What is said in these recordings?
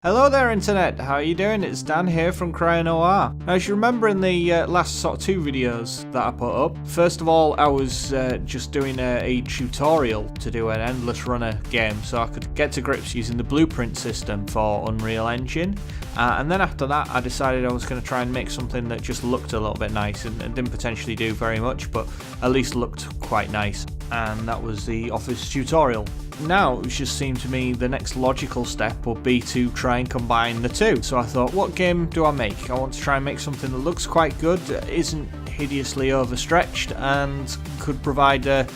Hello there internet, how are you doing? It's Dan here from CryOR. Now as you remember in the last sort of 2 videos that I put up, first of all I was just doing a tutorial to do an endless runner game so I could get to grips using the blueprint system for Unreal Engine. And then after that I decided I was going to try and make something that just looked a little bit nice and didn't potentially do very much, but at least looked quite nice. And that was the Office tutorial. Now it just seemed to me the next logical step would be to try and combine the two. So I thought, what game do I make? I want to try and make something that looks quite good, isn't hideously overstretched, and could provide a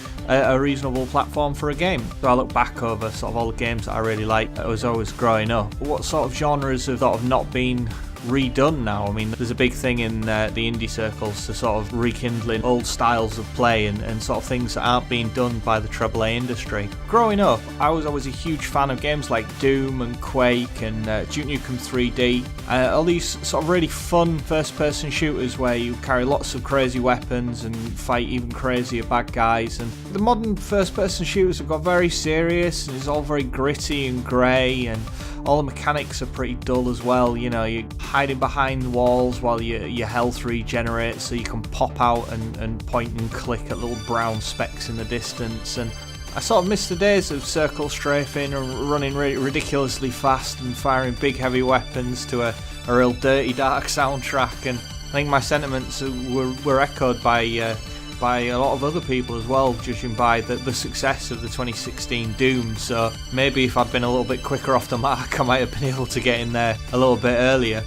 reasonable platform for a game. So I look back over sort of all the games that I really liked. I was always growing up. What sort of genres have sort of not been redone now? I mean, there's a big thing in the indie circles to sort of rekindling old styles of play and sort of things that aren't being done by the AAA industry. Growing up, I was always a huge fan of games like Doom and Quake and Duke Nukem 3D, all these sort of really fun first-person shooters where you carry lots of crazy weapons and fight even crazier bad guys. And the modern first-person shooters have got very serious and it's all very gritty and grey, and all the mechanics are pretty dull as well. You know, you're hiding behind walls while your health regenerates, so you can pop out and point and click at little brown specks in the distance. And I sort of miss the days of circle strafing and running ridiculously fast and firing big heavy weapons to a real dirty dark soundtrack. And I think my sentiments were echoed by a lot of other people as well, judging by the success of the 2016 Doom. So maybe if I'd been a little bit quicker off the mark I might have been able to get in there a little bit earlier.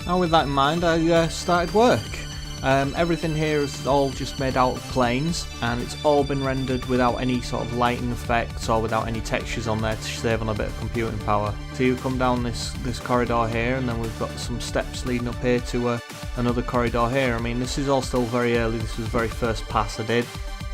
Now with that in mind I started work. Everything here is all just made out of planes, and it's all been rendered without any sort of lighting effects or without any textures on there to save on a bit of computing power. So you come down this corridor here, and then we've got some steps leading up here to another corridor here. I mean, this is all still very early. This was the very first pass I did.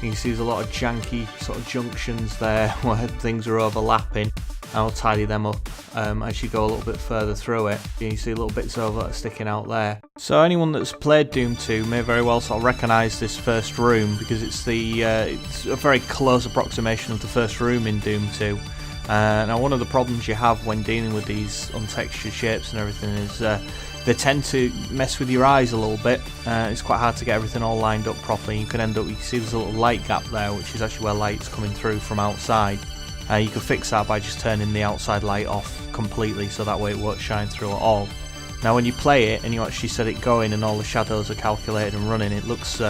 You can see there's a lot of janky sort of junctions there where things are overlapping. I'll tidy them up as you go a little bit further through it. You see little bits over sticking out there. So anyone that's played Doom 2 may very well sort of recognise this first room, because it's a very close approximation of the first room in Doom 2. Now one of the problems you have when dealing with these untextured shapes and everything is they tend to mess with your eyes a little bit. It's quite hard to get everything all lined up properly. You can see there's a little light gap there, which is actually where light's coming through from outside. You can fix that by just turning the outside light off completely, so that way it won't shine through at all. Now when you play it and you actually set it going and all the shadows are calculated and running, it looks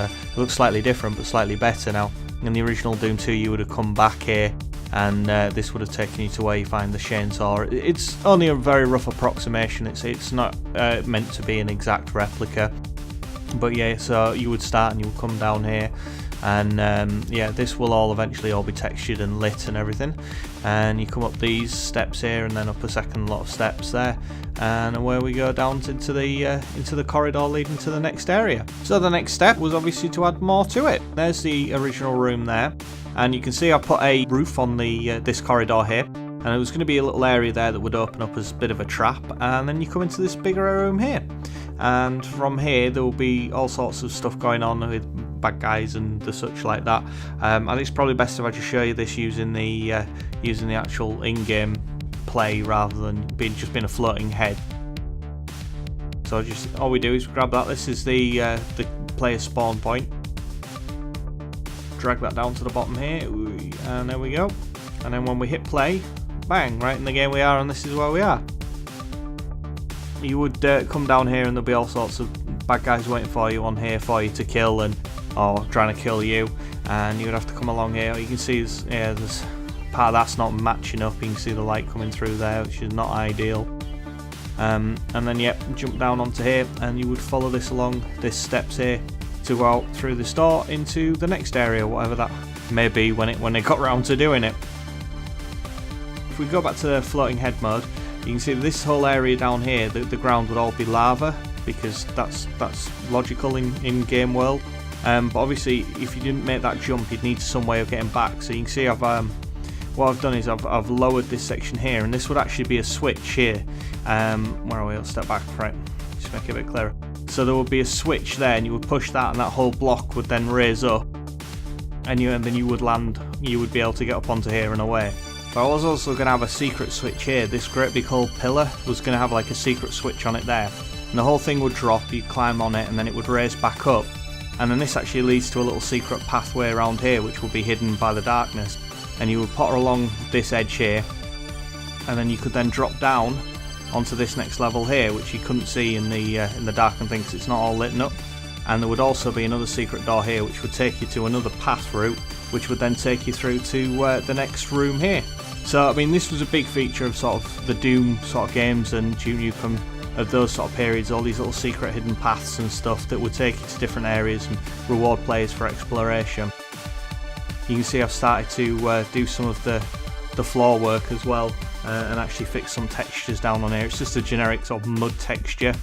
slightly different but slightly better now. In the original Doom 2 you would have come back here and this would have taken you to where you find the chainsaw. It's only a very rough approximation, it's not meant to be an exact replica. But yeah, so you would start and you would come down here, and yeah, this will all eventually all be textured and lit and everything. And you come up these steps here and then up a second lot of steps there, and away we go down into the corridor leading to the next area. So the next step was obviously to add more to it. There's the original room there, and you can see I put a roof on this corridor here, and it was going to be a little area there that would open up as a bit of a trap, and then you come into this bigger room here. And from here there will be all sorts of stuff going on with bad guys and the such like that. I think it's probably best if I just show you this using the actual in-game play rather than being a floating head. So all we do is grab that. This is the player spawn point. Drag that down to the bottom here, and there we go. And then when we hit play, bang, right in the game we are, and this is where we are. You would come down here and there'll be all sorts of bad guys waiting for you on here for you to kill, or trying to kill you, and you would have to come along here. You can see there's part of that's not matching up. You can see the light coming through there, which is not ideal. And then jump down onto here, and you would follow this along these steps here to go out through this door into the next area, whatever that may be when it got round to doing it. If we go back to the floating head mode, you can see this whole area down here, the ground would all be lava, because that's logical in game world. But obviously if you didn't make that jump you'd need some way of getting back. So you can see what I've done is I've lowered this section here, and this would actually be a switch here. Where are we? I'll step back, right, just make it a bit clearer. So there would be a switch there, and you would push that and that whole block would then raise up, and then you would land, you would be able to get up onto here and away. But I was also going to have a secret switch here. This great big whole pillar was going to have like a secret switch on it there. And the whole thing would drop, you'd climb on it, and then it would raise back up. And then this actually leads to a little secret pathway around here, which will be hidden by the darkness. And you would potter along this edge here, and then you could then drop down onto this next level here, which you couldn't see in the darkened thing because it's not all lit up. And there would also be another secret door here, which would take you to another path route, which would then take you through to the next room here. So I mean, this was a big feature of sort of the Doom sort of games and DooooooooM of those sort of periods, all these little secret hidden paths and stuff that would take you to different areas and reward players for exploration. You can see I've started to do some of the floor work as well, and actually fix some textures down on here. It's just a generic sort of mud texture,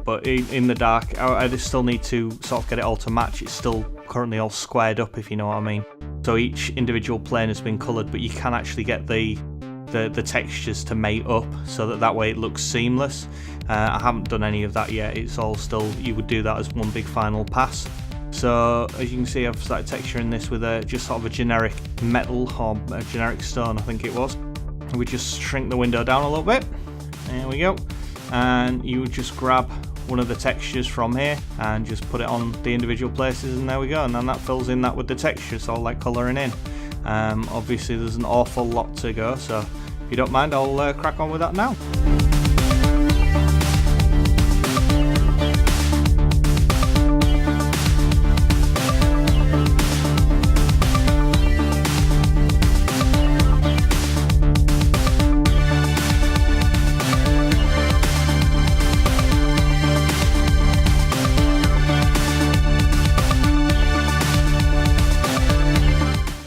but in the dark I just still need to sort of get it all to match. It's still currently all squared up, if you know what I mean. So each individual plane has been coloured, but you can actually get the textures to mate up so that way it looks seamless. I haven't done any of that yet. It's all still, you would do that as one big final pass. So as you can see, I've started texturing this with just sort of a generic metal or a generic stone, I think it was. We just shrink the window down a little bit. There we go. And you would just grab one of the textures from here and just put it on the individual places, and there we go. And then that fills in that with the textures, all like colouring in. Obviously there's an awful lot to go, so if you don't mind, I'll crack on with that now.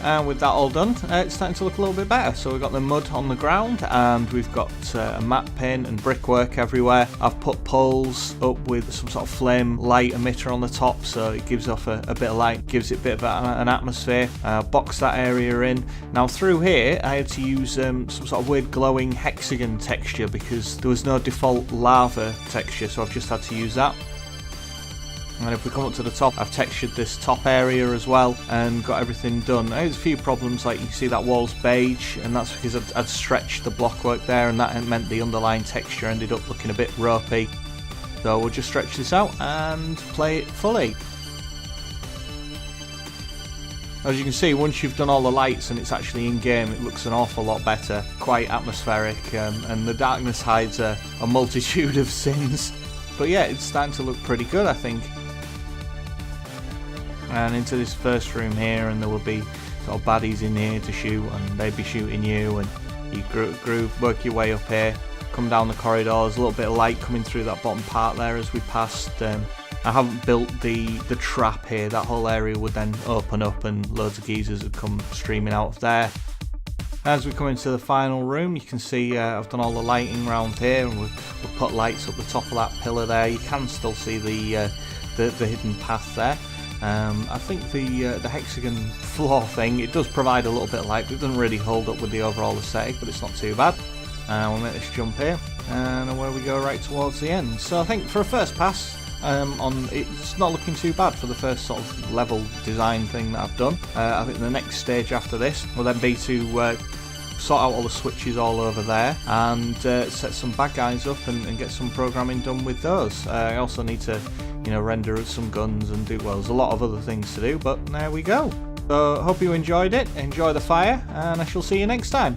And with that all done, it's starting to look a little bit better. So we've got the mud on the ground, and we've got a matte paint and brickwork everywhere. I've put poles up with some sort of flame light emitter on the top, so it gives off a bit of light, gives it a bit of an atmosphere. Box that area in. Now through here I had to use some sort of weird glowing hexagon texture because there was no default lava texture, so I've just had to use that. And if we come up to the top, I've textured this top area as well and got everything done. There's a few problems, like you can see that wall's beige, and that's because I'd stretched the blockwork there, and that meant the underlying texture ended up looking a bit ropey. So we'll just stretch this out and play it fully. As you can see, once you've done all the lights and it's actually in game, it looks an awful lot better, quite atmospheric, and the darkness hides a multitude of sins. But yeah, it's starting to look pretty good, I think. And into this first room here, and there will be sort of baddies in here to shoot, and they'd be shooting you, and you work your way up here, come down the corridors, a little bit of light coming through that bottom part there as we passed. I haven't built the trap here. That whole area would then open up and loads of geezers would come streaming out of there. As we come into the final room, you can see I've done all the lighting around here, and we've put lights up the top of that pillar there. You can still see the hidden path there. I think the hexagon floor thing, it does provide a little bit of light, but it doesn't really hold up with the overall aesthetic, but it's not too bad. We'll make this jump here, and away we go right towards the end. So I think for a first pass, it's not looking too bad for the first sort of level design thing that I've done. I think the next stage after this will then be to sort out all the switches all over there and set some bad guys up and get some programming done with those. I also need to render some guns and there's a lot of other things to do, but there we go. So hope you enjoyed it, enjoy the fire, and I shall see you next time.